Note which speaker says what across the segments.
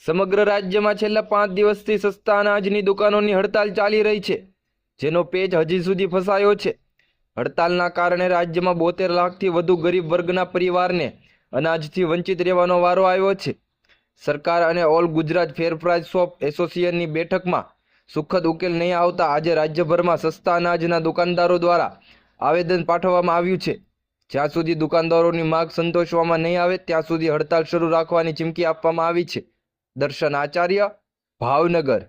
Speaker 1: સમગ્ર રાજ્યમાં છેલ્લા 5 દિવસથી સસ્તા અનાજની દુકાનોની હડતાલ ચાલી રહી છે, જેનો પેચ હજી સુધી ફસાયો છે। હડતાલના કારણે રાજ્યમાં 72 લાખથી વધુ ગરીબ વર્ગના પરિવારને અનાજથી વંચિત રહેવાનો વારો આવ્યો છે। સરકાર અને all Gujarat fair price shop એસોસિએશનની બેઠકમાં સુખદ ઉકેલ નહીં આવતા આજે રાજ્યભરમાં સસ્તા અનાજના દુકાનદારો દ્વારા આવેદન પાઠવવામાં આવ્યું છે। જ્યાં સુધી દુકાનદારોની માંગ સંતોષવામાં નહીં આવે ત્યાં સુધી હડતાલ શરૂ રાખવાની ચીમકી આપવામાં આવી છે। દર્શન આચાર્ય, ભાવનગર।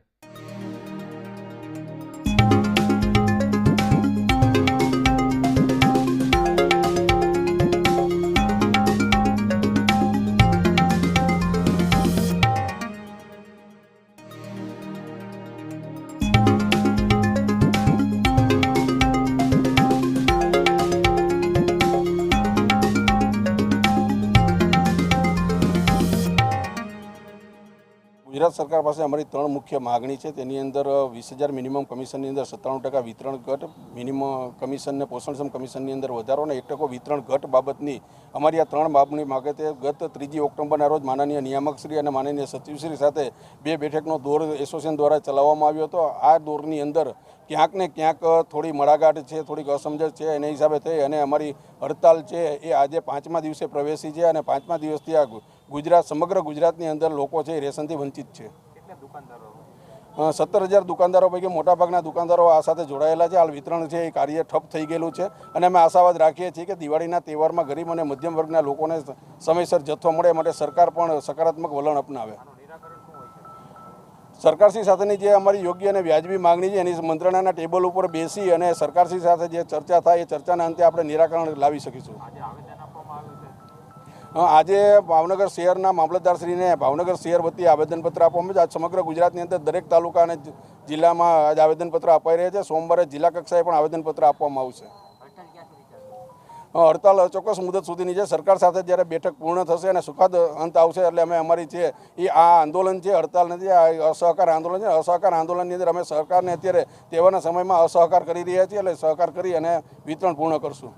Speaker 2: ગુજરાત સરકાર પાસે અમારી 3 મુખ્ય માગણી છે। તેની અંદર 20,000 મિનિમમ કમિશનની અંદર 97% વિતરણ ઘટ, મિનિમમ કમિશનને પોષણક્ષમ કમિશનની અંદર વધારો અને 1% વિતરણ ઘટ બાબતની અમારી આ 3 માગણી માગે છે। ગત 3 ઓક્ટોબરના રોજ માનનીય નિયામકશ્રી અને માનનીય સચિવશ્રી સાથે 2 બેઠકનો દોર એસોસિએશન દ્વારા ચલાવવામાં આવ્યો હતો। આ દોરની અંદર ક્યાંક ને ક્યાંક થોડી મળાગાંઠ છે, થોડીક અસમજણ છે, એના હિસાબે થઈ અને અમારી હડતાલ છે એ આજે 5મા દિવસે પ્રવેશી છે અને 5મા દિવસથી આ ગુજરાત સમગ્ર ગુજરાતની અંદર લોકો છે એ રેશનથી વંચિત છે। 17,000 દુકાનદારો પૈકી મોટાભાગના દુકાનદારો આ સાથે જોડાયેલા છે। હાલ વિતરણ છે એ કાર્ય ઠપ થઈ ગયેલું છે અને અમે આશાવાદ રાખીએ છીએ કે દિવાળીના તહેવારમાં ગરીબ અને મધ્યમ વર્ગના લોકોને સમયસર જથ્થો મળે માટે સરકાર પણ સકારાત્મક વલણ અપનાવે। સરકારશ્રી સાથેની જે અમારી યોગ્ય અને વ્યાજબી માગણી છે એની મંત્રણાના ટેબલ ઉપર બેસી અને સરકારશ્રી સાથે જે ચર્ચા થાય એ ચર્ચાના અંતે આપણે નિરાકરણ લાવી શકીશું। આજે ભાવનગર શહેરના મામલતદારશ્રીને ભાવનગર શહેર વતી આવેદનપત્ર આપવામાં છે। આજ સમગ્ર ગુજરાતની અંદર દરેક તાલુકા અને જિલ્લામાં આજ આવેદનપત્ર અપાઈ રહ્યા છે। સોમવારે જિલ્લા કક્ષાએ પણ આવેદનપત્ર આપવામાં આવશે। હડતાલ ચોક્કસ મુદત સુધીની છે। સરકાર સાથે જ્યારે બેઠક પૂર્ણ થશે અને સુખદ અંત આવશે એટલે અમે અમારી છે એ આ આંદોલન છે, હડતાલ નથી, આ અસહકાર આંદોલન છે। અસહકાર આંદોલનની અંદર અમે સરકારને અત્યારે તહેવારના સમયમાં અસહકાર કરી રહ્યા છીએ એટલે સહકાર કરી અને વિતરણ પૂર્ણ કરશું।